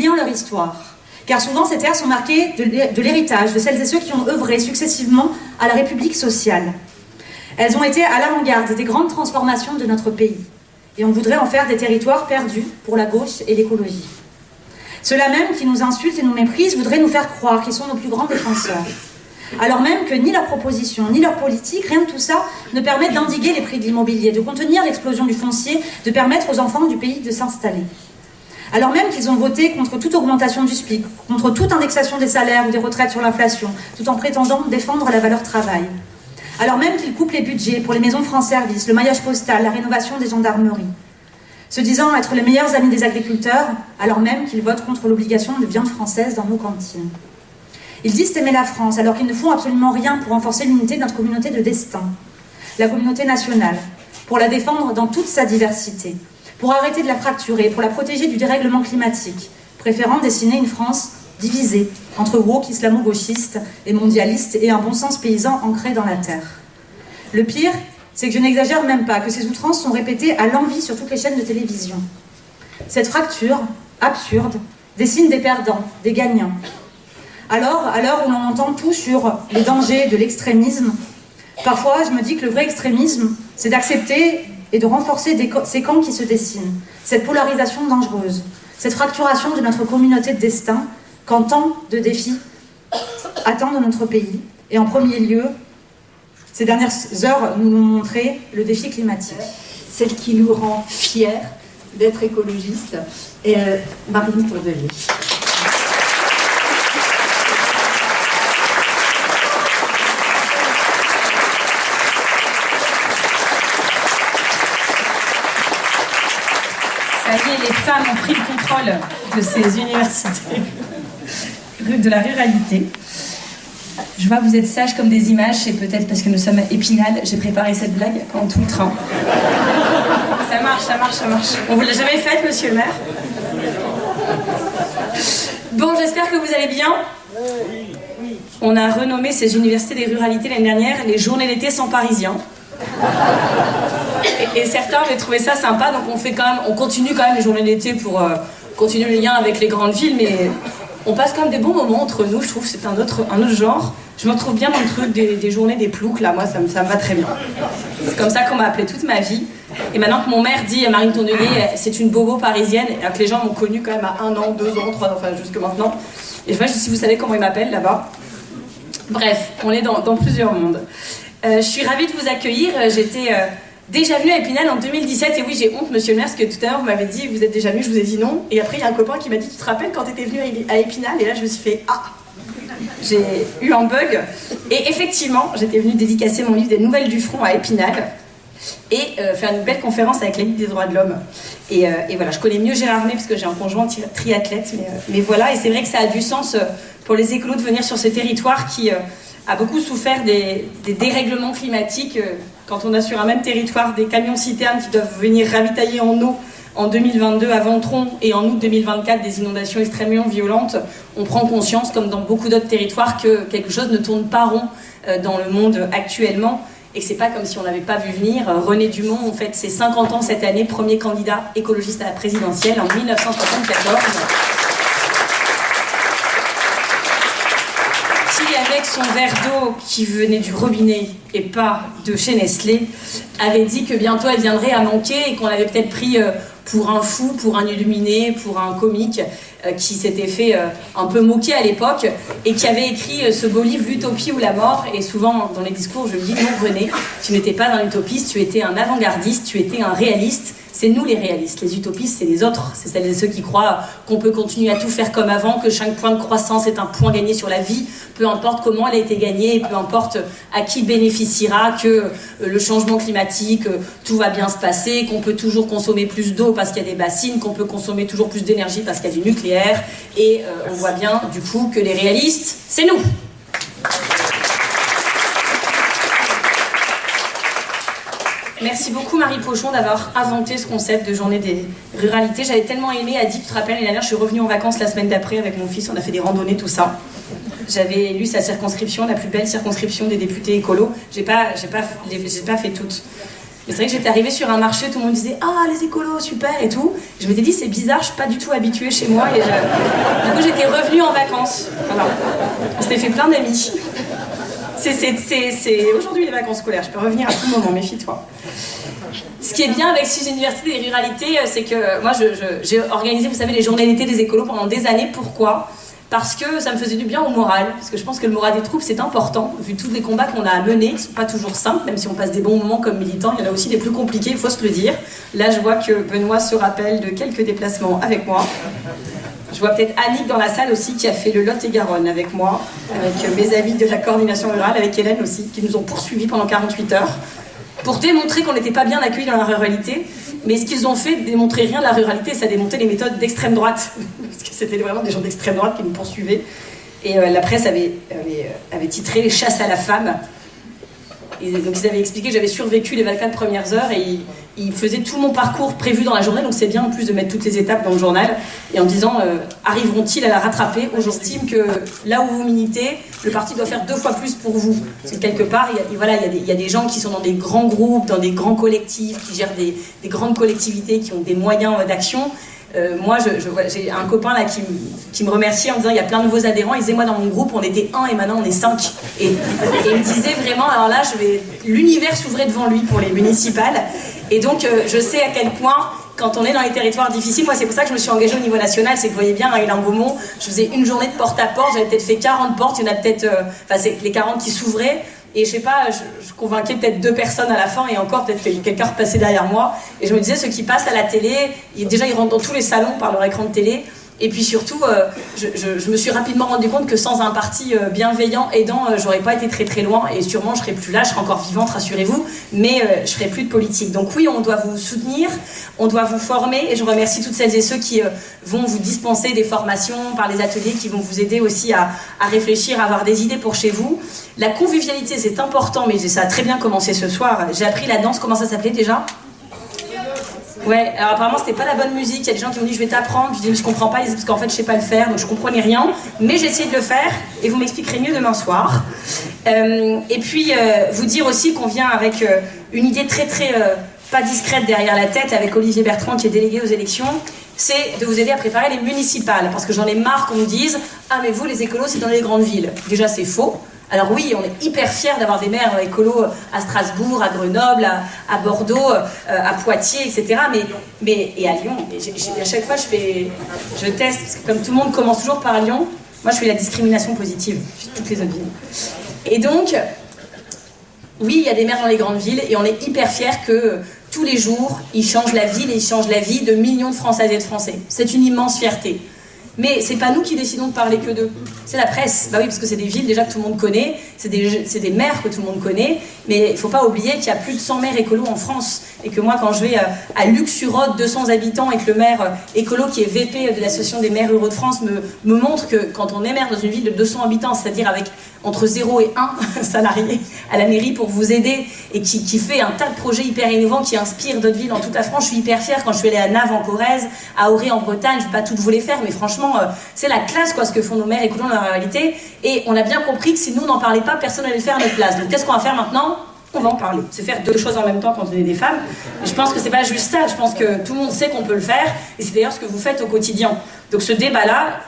oubliant leur histoire. Car souvent, ces terres sont marquées de l'héritage de celles et ceux qui ont œuvré successivement à la République sociale. Elles ont été à l'avant-garde des grandes transformations de notre pays. Et on voudrait en faire des territoires perdus pour la gauche et l'écologie. Ceux-là même qui nous insultent et nous méprisent voudraient nous faire croire qu'ils sont nos plus grands défenseurs. Alors même que ni leurs propositions, ni leur politique, rien de tout ça ne permet d'endiguer les prix de l'immobilier, de contenir l'explosion du foncier, de permettre aux enfants du pays de s'installer. Alors même qu'ils ont voté contre toute augmentation du SPIC, contre toute indexation des salaires ou des retraites sur l'inflation, tout en prétendant défendre la valeur travail. Alors même qu'ils coupent les budgets pour les maisons France Service, le maillage postal, la rénovation des gendarmeries. Se disant être les meilleurs amis des agriculteurs, alors même qu'ils votent contre l'obligation de viande française dans nos cantines. Ils disent aimer la France, alors qu'ils ne font absolument rien pour renforcer l'unité de notre communauté de destin, la communauté nationale, pour la défendre dans toute sa diversité, pour arrêter de la fracturer, pour la protéger du dérèglement climatique, préférant dessiner une France divisée entre woke islamo-gauchistes et mondialistes et un bon sens paysan ancré dans la terre. Le pire, c'est que je n'exagère même pas, que ces outrances sont répétées à l'envi sur toutes les chaînes de télévision. Cette fracture, absurde, dessine des perdants, des gagnants. Alors, à l'heure où l'on entend tout sur les dangers de l'extrémisme, parfois je me dis que le vrai extrémisme, c'est d'accepter et de renforcer ces camps qui se dessinent, cette polarisation dangereuse, cette fracturation de notre communauté de destin, quand tant de défis attendent notre pays. Et en premier lieu, ces dernières heures nous ont montré le défi climatique. Celle qui nous rend fiers d'être écologistes, et Marine Tondelier. Ça y est, les femmes ont pris le contrôle de ces universités de la ruralité. Je vois que vous êtes sages comme des images, c'est peut-être parce que nous sommes à Épinal. J'ai préparé cette blague pendant tout le train. Ça marche, ça marche, ça marche. On vous l'a jamais faite, monsieur le maire? Bon, j'espère que vous allez bien. On a renommé ces universités des ruralités l'année dernière les journées d'été sans Parisiens. Et certains avaient trouvé ça sympa, donc on continue quand même les journées d'été pour continuer le lien avec les grandes villes, mais on passe quand même des bons moments entre nous, je trouve que c'est un autre genre. Je me retrouve bien dans le truc des journées des ploucs, là, moi ça me va très bien. C'est comme ça qu'on m'a appelée toute ma vie. Et maintenant que mon maire dit à Marine Tondelier, c'est une bobo parisienne, et que les gens m'ont connue quand même à 1 an, 2 ans, 3 ans, enfin jusque maintenant. Et je vois, si vous savez comment ils m'appellent là-bas. Bref, on est dans plusieurs mondes. Je suis ravie de vous accueillir, j'étais déjà venue à Épinal en 2017, et oui j'ai honte monsieur le maire, parce que tout à l'heure vous m'avez dit vous êtes déjà venu, je vous ai dit non, et après il y a un copain qui m'a dit tu te rappelles quand tu étais venu à Épinal, et là je me suis fait ah, j'ai eu un bug, et effectivement j'étais venue dédicacer mon livre des nouvelles du front à Épinal, et faire une belle conférence avec la Ligue des droits de l'homme, et voilà, je connais mieux Gérard May parce que j'ai un conjoint triathlète, mais voilà, et c'est vrai que ça a du sens pour les écolos de venir sur ce territoire qui a beaucoup souffert des dérèglements climatiques. Quand on a sur un même territoire des camions-citernes qui doivent venir ravitailler en eau en 2022 à Ventron et en août 2024 des inondations extrêmement violentes, on prend conscience, comme dans beaucoup d'autres territoires, que quelque chose ne tourne pas rond dans le monde actuellement, et que c'est pas comme si on n'avait pas vu venir. René Dumont, en fait, c'est 50 ans cette année, premier candidat écologiste à la présidentielle en 1974. Avec son verre d'eau qui venait du robinet et pas de chez Nestlé, avait dit que bientôt elle viendrait à manquer et qu'on l'avait peut-être pris pour un fou, pour un illuminé, pour un comique qui s'était fait un peu moquer à l'époque et qui avait écrit ce beau livre L'utopie ou la mort. Et souvent dans les discours je me dis non René, tu n'étais pas un utopiste, tu étais un avant-gardiste, tu étais un réaliste. C'est nous les réalistes, les utopistes c'est les autres, c'est celles et ceux qui croient qu'on peut continuer à tout faire comme avant, que chaque point de croissance est un point gagné sur la vie, peu importe comment elle a été gagnée, peu importe à qui bénéficiera, que le changement climatique, tout va bien se passer, qu'on peut toujours consommer plus d'eau parce qu'il y a des bassines, qu'on peut consommer toujours plus d'énergie parce qu'il y a du nucléaire, et on voit bien du coup que les réalistes, c'est nous. Merci beaucoup Marie Pochon d'avoir inventé ce concept de journée des ruralités. J'avais tellement aimé, Adi, tu te rappelles, l'année dernière, je suis revenue en vacances la semaine d'après avec mon fils, on a fait des randonnées, tout ça. J'avais lu sa circonscription, la plus belle circonscription des députés écolos. J'ai pas fait toutes. Et c'est vrai que j'étais arrivée sur un marché, tout le monde disait « Ah, les écolos, super !» et tout. Je m'étais dit « C'est bizarre, je suis pas du tout habituée chez moi. » Et du coup, j'étais revenue en vacances. Voilà. On s'était fait plein d'amis. C'est aujourd'hui les vacances scolaires, je peux revenir à tout moment, méfie-toi. Ce qui est bien avec Sud Université des Ruralités, c'est que moi, j'ai organisé, vous savez, les journées d'été des écolos pendant des années. Pourquoi ? Parce que ça me faisait du bien au moral, parce que je pense que le moral des troupes c'est important, vu tous les combats qu'on a à mener, qui ne sont pas toujours simples, même si on passe des bons moments comme militants, il y en a aussi des plus compliqués, il faut se le dire. Là je vois que Benoît se rappelle de quelques déplacements avec moi. Je vois peut-être Annick dans la salle aussi qui a fait le Lot-et-Garonne avec moi, avec mes amis de la coordination rurale, avec Hélène aussi, qui nous ont poursuivis pendant 48 heures, pour démontrer qu'on n'était pas bien accueillis dans la ruralité. Mais ce qu'ils ont fait démontrait rien de la ruralité, ça démontait les méthodes d'extrême droite. Parce que c'était vraiment des gens d'extrême droite qui nous poursuivaient. Et la presse avait titré « Les chasses à la femme ». Et donc ils avaient expliqué que j'avais survécu les 24 premières heures et ils faisaient tout mon parcours prévu dans la journée, donc c'est bien en plus de mettre toutes les étapes dans le journal, et en disant arriveront-ils à la rattraper ? J'estime que là où vous militez, le parti doit faire 2 fois plus pour vous. Parce que quelque part, il y a des gens qui sont dans des grands groupes, dans des grands collectifs, qui gèrent des grandes collectivités, qui ont des moyens d'action. Moi, j'ai un copain là qui me remerciait en me disant il y a plein de nouveaux adhérents. Il disait moi dans mon groupe on était 1 et maintenant on est 5. Et il me disait vraiment alors là l'univers s'ouvrait devant lui pour les municipales. Et donc je sais à quel point quand on est dans les territoires difficiles, moi c'est pour ça que je me suis engagée au niveau national, c'est que vous voyez bien à Hélène-Beaumont, je faisais une journée de porte-à-porte, j'avais peut-être fait 40 portes, il y en a peut-être, c'est les 40 qui s'ouvraient. Et je sais pas, je convainquais peut-être 2 personnes à la fin et encore peut-être que quelqu'un repassait derrière moi. Et je me disais, ceux qui passent à la télé, déjà ils rentrent dans tous les salons par leur écran de télé. Et puis surtout, je me suis rapidement rendu compte que sans un parti bienveillant, aidant, j'aurais pas été très très loin. Et sûrement je serais plus là, je serais encore vivante, rassurez-vous. Mais je ferais plus de politique. Donc oui, on doit vous soutenir, on doit vous former. Et je remercie toutes celles et ceux qui vont vous dispenser des formations par les ateliers, qui vont vous aider aussi à réfléchir, à avoir des idées pour chez vous. La convivialité, c'est important, mais ça a très bien commencé ce soir. J'ai appris la danse, comment ça s'appelait déjà ? Ouais, alors apparemment c'était pas la bonne musique, il y a des gens qui m'ont dit je vais t'apprendre, je dis je comprends pas parce qu'en fait je sais pas le faire, donc je comprenais rien, mais j'ai essayé de le faire et vous m'expliquerez mieux demain soir. Et puis vous dire aussi qu'on vient avec une idée très très pas discrète derrière la tête avec Olivier Bertrand qui est délégué aux élections, c'est de vous aider à préparer les municipales, parce que j'en ai marre qu'on me dise ah mais vous les écolos c'est dans les grandes villes. Déjà c'est faux. Alors oui, on est hyper fiers d'avoir des maires écolos à Strasbourg, à Grenoble, à Bordeaux, à Poitiers, etc. Et à Lyon. Et à chaque fois, je teste, parce que comme tout le monde commence toujours par Lyon, moi je fais la discrimination positive, toutes les autres villes. Et donc, oui, il y a des maires dans les grandes villes, et on est hyper fiers que tous les jours, ils changent la ville et ils changent la vie de millions de Françaises et de Français. C'est une immense fierté. Mais c'est pas nous qui décidons de parler que d'eux, c'est la presse. Bah oui, parce que c'est des villes déjà que tout le monde connaît, c'est des maires que tout le monde connaît, mais il faut pas oublier qu'il y a plus de 100 maires écolos en France, et que moi quand je vais à Luc-sur-Aude, 200 habitants, et que le maire écolo qui est VP de l'association des maires ruraux de France me montre que quand on est maire dans une ville de 200 habitants, c'est-à-dire avec entre 0 et 1 salarié à la mairie pour vous aider, et qui fait un tas de projets hyper innovants qui inspirent d'autres villes dans toute la France. Je suis hyper fière quand je suis allée à Naves en Corrèze, à Auray en Bretagne, je ne vais pas toutes vous les faire, mais franchement c'est la classe quoi, ce que font nos maires écolos dans la réalité, et on a bien compris que si nous n'en parlait pas, personne n'allait le faire à notre place. Donc qu'est-ce qu'on va faire maintenant ? On va en parler. C'est faire 2 choses en même temps quand on est des femmes. Et je pense que c'est pas juste ça, je pense que tout le monde sait qu'on peut le faire, et c'est d'ailleurs ce que vous faites au quotidien. Donc ce débat-là,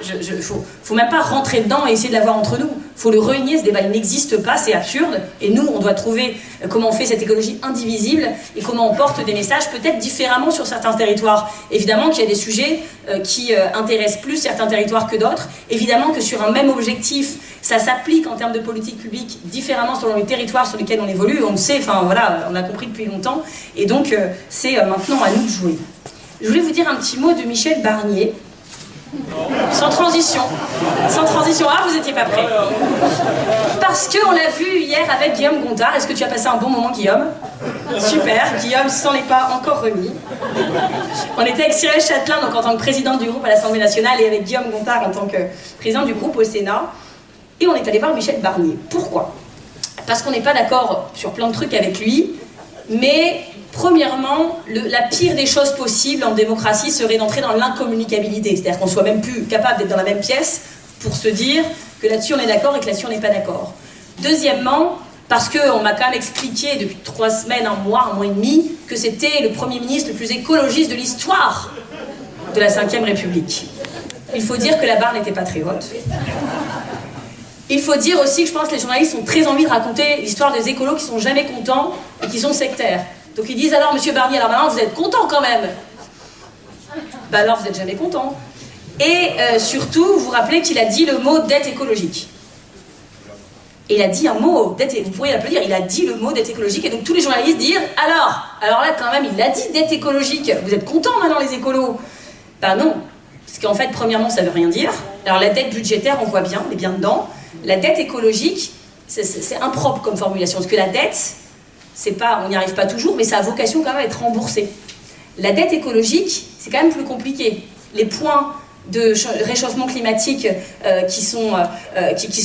faut même pas rentrer dedans et essayer de l'avoir entre nous. Faut le renier, ce débat il n'existe pas, c'est absurde. Et nous, on doit trouver comment on fait cette écologie indivisible et comment on porte des messages peut-être différemment sur certains territoires. Évidemment qu'il y a des sujets qui intéressent plus certains territoires que d'autres. Évidemment que sur un même objectif, ça s'applique en termes de politique publique différemment selon les territoires sur lesquels on évolue. On le sait, enfin voilà, on a compris depuis longtemps. Et donc c'est maintenant à nous de jouer. Je voulais vous dire un petit mot de Michel Barnier. Sans transition. Ah, vous n'étiez pas prêts. Parce qu'on l'a vu hier avec Guillaume Gontard. Est-ce que tu as passé un bon moment, Guillaume ? Super, Guillaume s'en est pas encore remis. On était avec Cyril Châtelain, donc en tant que présidente du groupe à l'Assemblée nationale, et avec Guillaume Gontard en tant que président du groupe au Sénat. Et on est allé voir Michel Barnier. Pourquoi ? Parce qu'on n'est pas d'accord sur plein de trucs avec lui, mais premièrement, la pire des choses possibles en démocratie serait d'entrer dans l'incommunicabilité. C'est-à-dire qu'on soit même plus capable d'être dans la même pièce pour se dire que là-dessus on est d'accord et que là-dessus on n'est pas d'accord. Deuxièmement, Parce qu'on m'a quand même expliqué depuis 3 semaines, un mois et demi, que c'était le Premier ministre le plus écologiste de l'histoire de la Ve République. Il faut dire que la barre n'était pas très haute. Il faut dire aussi que je pense que les journalistes ont très envie de raconter l'histoire des écolos qui sont jamais contents et qui sont sectaires. Donc ils disent alors Monsieur Barnier, alors maintenant vous êtes content quand même. Bah alors vous n'êtes jamais content. Et surtout, vous vous rappelez qu'il a dit le mot dette écologique. Et il a dit un mot, vous pourriez l'applaudir, il a dit le mot dette écologique, et donc tous les journalistes disent alors là quand même il a dit dette écologique, vous êtes contents maintenant les écolos? Bah non, parce qu'en fait premièrement ça veut rien dire. Alors la dette budgétaire on voit bien, on est bien dedans. La dette écologique, c'est impropre comme formulation, parce que la dette, c'est pas, on n'y arrive pas toujours, mais ça a vocation quand même à être remboursé. La dette écologique, c'est quand même plus compliqué. Les points de réchauffement climatique qui sont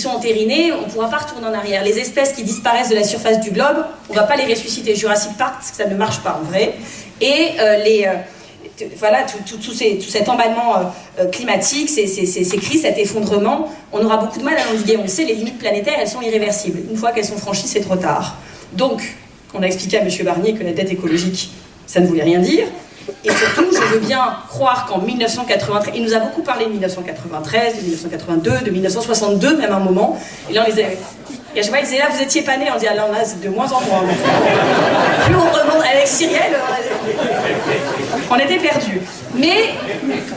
entérinés, on ne pourra pas retourner en arrière. Les espèces qui disparaissent de la surface du globe, on ne va pas les ressusciter. Jurassic Park, parce que ça ne marche pas en vrai. Et voilà, tout cet emballement climatique, ces crises, cet effondrement, on aura beaucoup de mal à l'endiguer. On le sait, les limites planétaires, elles sont irréversibles. Une fois qu'elles sont franchies, c'est trop tard. Donc, on a expliqué à M. Barnier que la dette écologique, ça ne voulait rien dire. Et surtout, je veux bien croire qu'en 1993, il nous a beaucoup parlé de 1993, de 1982, de 1962, même un moment. Et là, on les avait... Et à chaque fois, il disait là, vous étiez pas nés. On dit, ah là, c'est de moins en moins. Plus on remonte avec Cyrielle, on était perdus. Mais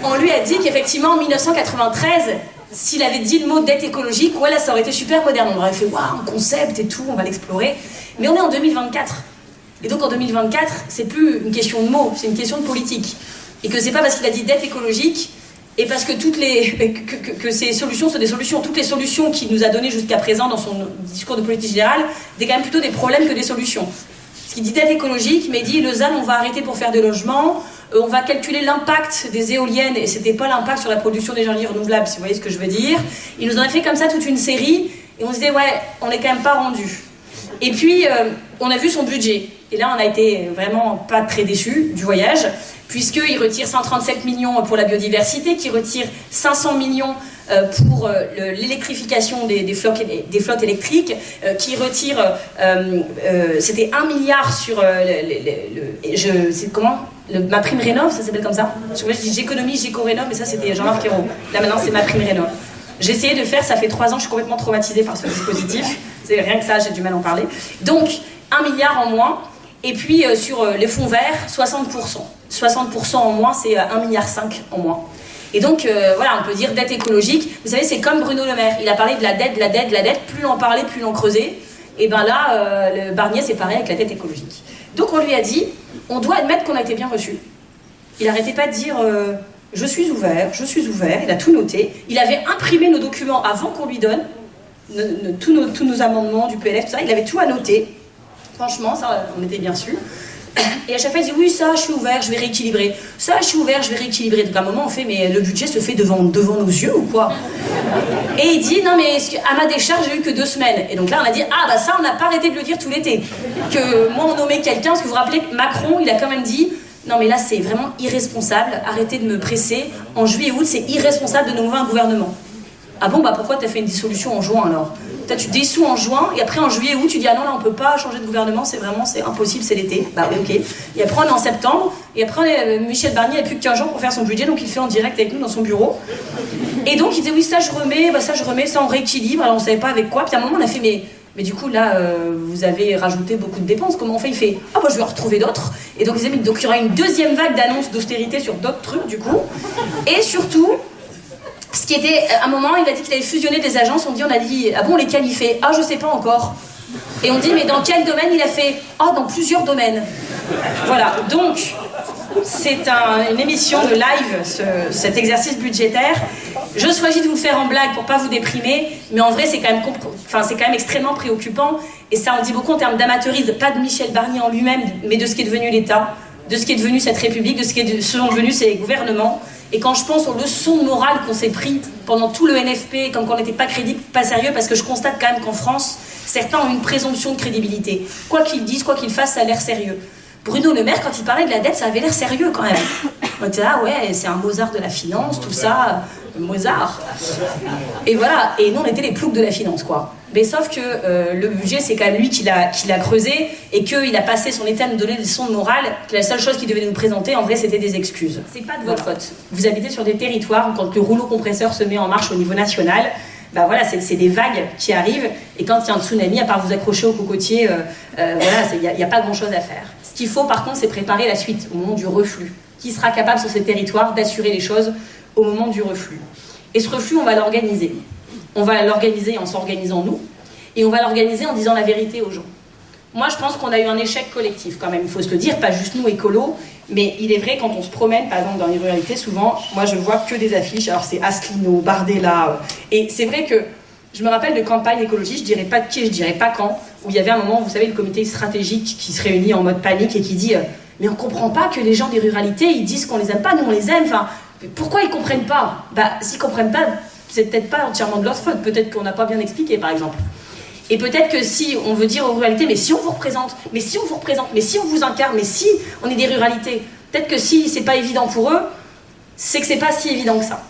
on lui a dit qu'effectivement, en 1993, s'il avait dit le mot dette écologique, ouais, là, ça aurait été super moderne. On aurait fait, waouh, un concept et tout, on va l'explorer. Mais on est en 2024. Et donc en 2024, c'est plus une question de mots, c'est une question de politique. Et que c'est pas parce qu'il a dit dette écologique, et parce que que ces solutions sont des solutions. Toutes les solutions qu'il nous a données jusqu'à présent dans son discours de politique générale, c'est quand même plutôt des problèmes que des solutions. Parce qu'il dit dette écologique, mais il dit Lausanne, on va arrêter pour faire des logements, on va calculer l'impact des éoliennes, et c'était pas l'impact sur la production d'énergie renouvelable, si vous voyez ce que je veux dire. Il nous en a fait comme ça toute une série, et on se disait, ouais, on n'est quand même pas rendu. Et puis, on a vu son budget. Et là, on a été vraiment pas très déçus du voyage, puisqu'il retire 137 millions pour la biodiversité, qu'il retire 500 millions pour l'électrification des flottes électriques, qui retire, c'était 1 milliard sur ma prime rénov', ça s'appelle comme ça. Je dis j'économise, j'éco-rénov', mais ça c'était Jean-Marc Ayrault. Là maintenant c'est ma prime rénov'. J'ai essayé de faire, ça fait 3 ans, je suis complètement traumatisée par ce dispositif. C'est rien que ça, j'ai du mal à en parler. Donc 1 milliard en moins. Et puis sur les fonds verts, 60%. 60% en moins, c'est 1,5 milliard en moins. Et donc, voilà, on peut dire dette écologique. Vous savez, c'est comme Bruno Le Maire. Il a parlé de la dette, de la dette, de la dette. Plus l'on parlait, plus l'on creusait. Et bien là, le Barnier, c'est pareil avec la dette écologique. Donc on lui a dit, on doit admettre qu'on a été bien reçu. Il n'arrêtait pas de dire, je suis ouvert. Il a tout noté. Il avait imprimé nos documents avant qu'on lui donne, tous nos amendements du PLF, tout ça. Il avait tout annoté. Franchement, ça, on était bien sûr. Et à chaque fois, il dit oui, ça, je suis ouvert, je vais rééquilibrer. Ça, je suis ouvert, je vais rééquilibrer. Donc à un moment, on fait, mais le budget se fait devant nos yeux ou quoi? Et il dit, non, mais à ma décharge, j'ai eu que 2 semaines. Et donc là, on a dit, ah, bah ça, on n'a pas arrêté de le dire tout l'été. Que moi, on nommait quelqu'un, parce que vous vous rappelez, Macron, il a quand même dit, non, mais là, c'est vraiment irresponsable, arrêtez de me presser. En juillet-août, c'est irresponsable de nommer un gouvernement. Ah bon, bah pourquoi t'as fait une dissolution en juin alors? Toi, tu dissous en juin, et après en juillet, août, tu dis ah non, là on peut pas changer de gouvernement, c'est impossible, c'est l'été. Bah oui, ok. Et après on est en septembre, et après Michel Barnier n'a plus que 15 jours pour faire son budget, donc il le fait en direct avec nous dans son bureau. Et donc il disait oui, ça je remets, ça on rééquilibre, alors on savait pas avec quoi. Puis à un moment on a fait mais du coup là, vous avez rajouté beaucoup de dépenses, comment on fait? Il fait ah bah je vais en retrouver d'autres. Et donc il y aura une deuxième vague d'annonces d'austérité sur d'autres trucs du coup. Et surtout, ce qui était, à un moment, il a dit qu'il allait fusionner des agences. On a dit, ah bon, lesquelles? Il fait, ah, je sais pas encore. Et on dit, mais dans quel domaine? Il a fait, ah, dans plusieurs domaines. Voilà, donc, c'est une émission de live, cet exercice budgétaire. Je choisis de vous le faire en blague pour pas vous déprimer, mais en vrai, c'est quand même extrêmement préoccupant. Et ça en dit beaucoup en termes d'amateurisme, pas de Michel Barnier en lui-même, mais de ce qui est devenu l'État, de ce qui est devenu cette République, de ce qui sont devenus ces gouvernements. Et quand je pense aux leçons morales qu'on s'est prises pendant tout le NFP, comme qu'on n'était pas crédible, pas sérieux, parce que je constate quand même qu'en France, certains ont une présomption de crédibilité. Quoi qu'ils disent, quoi qu'ils fassent, ça a l'air sérieux. Bruno Le Maire, quand il parlait de la dette, ça avait l'air sérieux quand même. On était là, ouais, c'est un Mozart de la finance, tout ça. Mozart. Et voilà, et nous on était les ploucs de la finance, quoi. Mais sauf que le budget, c'est quand même lui qui l'a creusé, et qu'il a passé son état à nous donner des leçons de morale, que la seule chose qu'il devait nous présenter, en vrai, c'était des excuses. C'est pas de votre faute. Vous habitez sur des territoires où, quand le rouleau compresseur se met en marche au niveau national, bah voilà, c'est des vagues qui arrivent, et quand il y a un tsunami, à part vous accrocher au cocotier, voilà, il n'y a pas grand-chose à faire. Ce qu'il faut, par contre, c'est préparer la suite, au moment du reflux. Qui sera capable sur ces territoires d'assurer les choses au moment du reflux. Et ce reflux, on va l'organiser. On va l'organiser en s'organisant nous, et on va l'organiser en disant la vérité aux gens. Moi, je pense qu'on a eu un échec collectif quand même, il faut se le dire, pas juste nous, écolos, mais il est vrai, quand on se promène, par exemple, dans les ruralités, souvent, moi, je vois que des affiches, alors c'est Asselineau, Bardella, et c'est vrai que je me rappelle de campagnes écologistes, je dirais pas de qui, je dirais pas quand, où il y avait un moment, vous savez, le comité stratégique qui se réunit en mode panique et qui dit mais on comprend pas que les gens des ruralités, ils disent qu'on les aime pas, nous on les aime, enfin, pourquoi ils comprennent pas? Bah, s'ils comprennent pas, c'est peut-être pas entièrement de leur faute, peut-être qu'on n'a pas bien expliqué, par exemple. Et peut-être que si on veut dire aux ruralités, mais si on vous représente, mais si on vous représente, mais si on vous incarne, mais si on est des ruralités, peut-être que si c'est pas évident pour eux, c'est que c'est pas si évident que ça.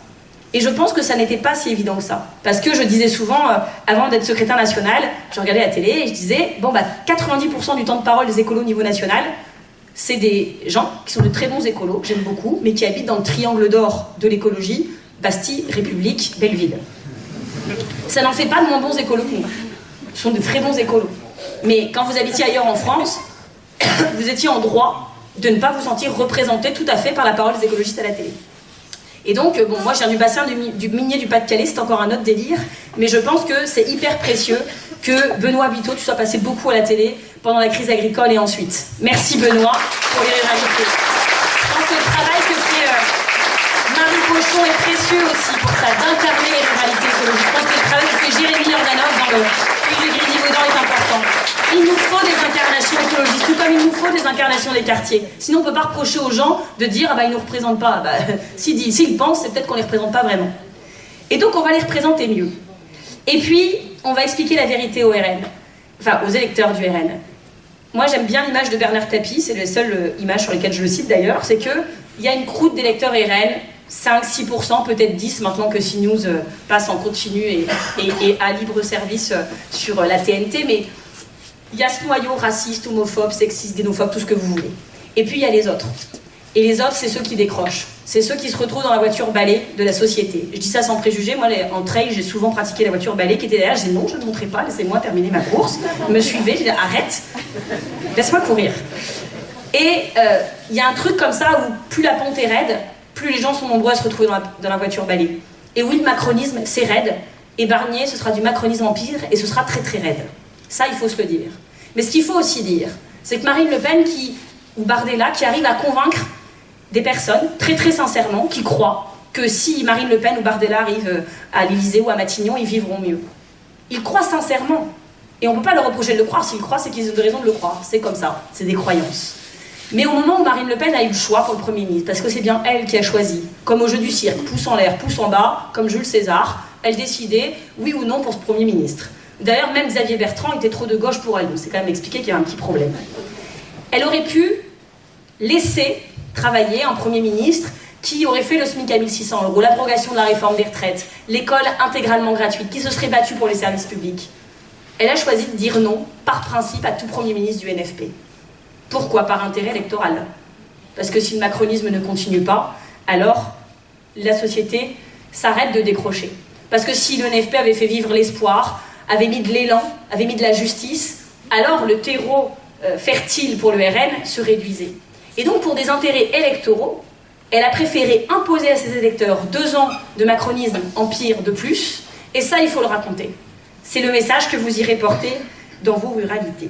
Et je pense que ça n'était pas si évident que ça. Parce que je disais souvent, avant d'être secrétaire national, je regardais la télé et je disais, bon bah 90% du temps de parole des écolos au niveau national, c'est des gens qui sont de très bons écolos, que j'aime beaucoup, mais qui habitent dans le triangle d'or de l'écologie, Bastille, République, Belleville. Ça n'en fait pas de moins bons écolos que nous. Ce sont de très bons écolos. Mais quand vous habitiez ailleurs en France, vous étiez en droit de ne pas vous sentir représenté tout à fait par la parole des écologistes à la télé. Et donc, bon, moi je viens du bassin du minier du Pas-de-Calais, c'est encore un autre délire, mais je pense que c'est hyper précieux que Benoît Biteau, tu sois passé beaucoup à la télé pendant la crise agricole et ensuite. Merci Benoît pour les ruralités. Je pense que le travail que fait Marie Pochon est précieux aussi pour ça, d'incarner les ruralités écologiques. Je pense que le travail que fait Jérémy Ordanov dans le Puy de Grigny-Vaudan est important. Il nous faut des incarnations écologistes, tout comme il nous faut des incarnations des quartiers. Sinon, on ne peut pas reprocher aux gens de dire « ah bah ils ne nous représentent pas bah, ». S'ils pensent, c'est peut-être qu'on ne les représente pas vraiment. Et donc, on va les représenter mieux. Et puis, on va expliquer la vérité au RN, enfin aux électeurs du RN. Moi, j'aime bien l'image de Bernard Tapie, c'est la seule image sur laquelle je le cite d'ailleurs, c'est qu'il y a une croûte d'électeurs RN, 5-6%, peut-être 10%, maintenant que CNews passe en continu et à libre service sur la TNT, mais il y a ce noyau raciste, homophobe, sexiste, xénophobe, tout ce que vous voulez. Et puis il y a les autres. Et les autres, c'est ceux qui décrochent. C'est ceux qui se retrouvent dans la voiture balai de la société. Je dis ça sans préjugé. Moi, en trail, j'ai souvent pratiqué la voiture balai qui était derrière. J'ai dit non, je ne montrerai pas, laissez-moi terminer ma course. Me suivez, j'ai dit arrête, laisse-moi courir. Et il y a un truc comme ça où plus la pente est raide, plus les gens sont nombreux à se retrouver dans la voiture balai. Et oui, le macronisme, c'est raide. Et Barnier, ce sera du macronisme empire et ce sera très très raide. Ça, il faut se le dire. Mais ce qu'il faut aussi dire, c'est que Marine Le Pen ou Bardella qui arrive à convaincre des personnes, très très sincèrement, qui croient que si Marine Le Pen ou Bardella arrivent à l'Élysée ou à Matignon, ils vivront mieux. Ils croient sincèrement. Et on ne peut pas leur reprocher de le croire. S'ils croient, c'est qu'ils ont de raison de le croire. C'est comme ça. C'est des croyances. Mais au moment où Marine Le Pen a eu le choix pour le Premier ministre, parce que c'est bien elle qui a choisi, comme au jeu du cirque, pouce en l'air, pouce en bas, comme Jules César, elle décidait oui ou non pour ce Premier ministre. D'ailleurs, même Xavier Bertrand était trop de gauche pour elle, donc c'est quand même expliqué qu'il y a un petit problème. Elle aurait pu laisser travailler un Premier ministre qui aurait fait le SMIC à 1 600 €, l'abrogation de la réforme des retraites, l'école intégralement gratuite, qui se serait battu pour les services publics. Elle a choisi de dire non, par principe, à tout Premier ministre du NFP. Pourquoi? Par intérêt électoral. Parce que si le macronisme ne continue pas, alors la société s'arrête de décrocher. Parce que si le NFP avait fait vivre l'espoir, avait mis de l'élan, avait mis de la justice, alors le terreau fertile pour le RN se réduisait. Et donc pour des intérêts électoraux, elle a préféré imposer à ses électeurs 2 ans de macronisme empire de plus, et ça il faut le raconter. C'est le message que vous irez porter dans vos ruralités.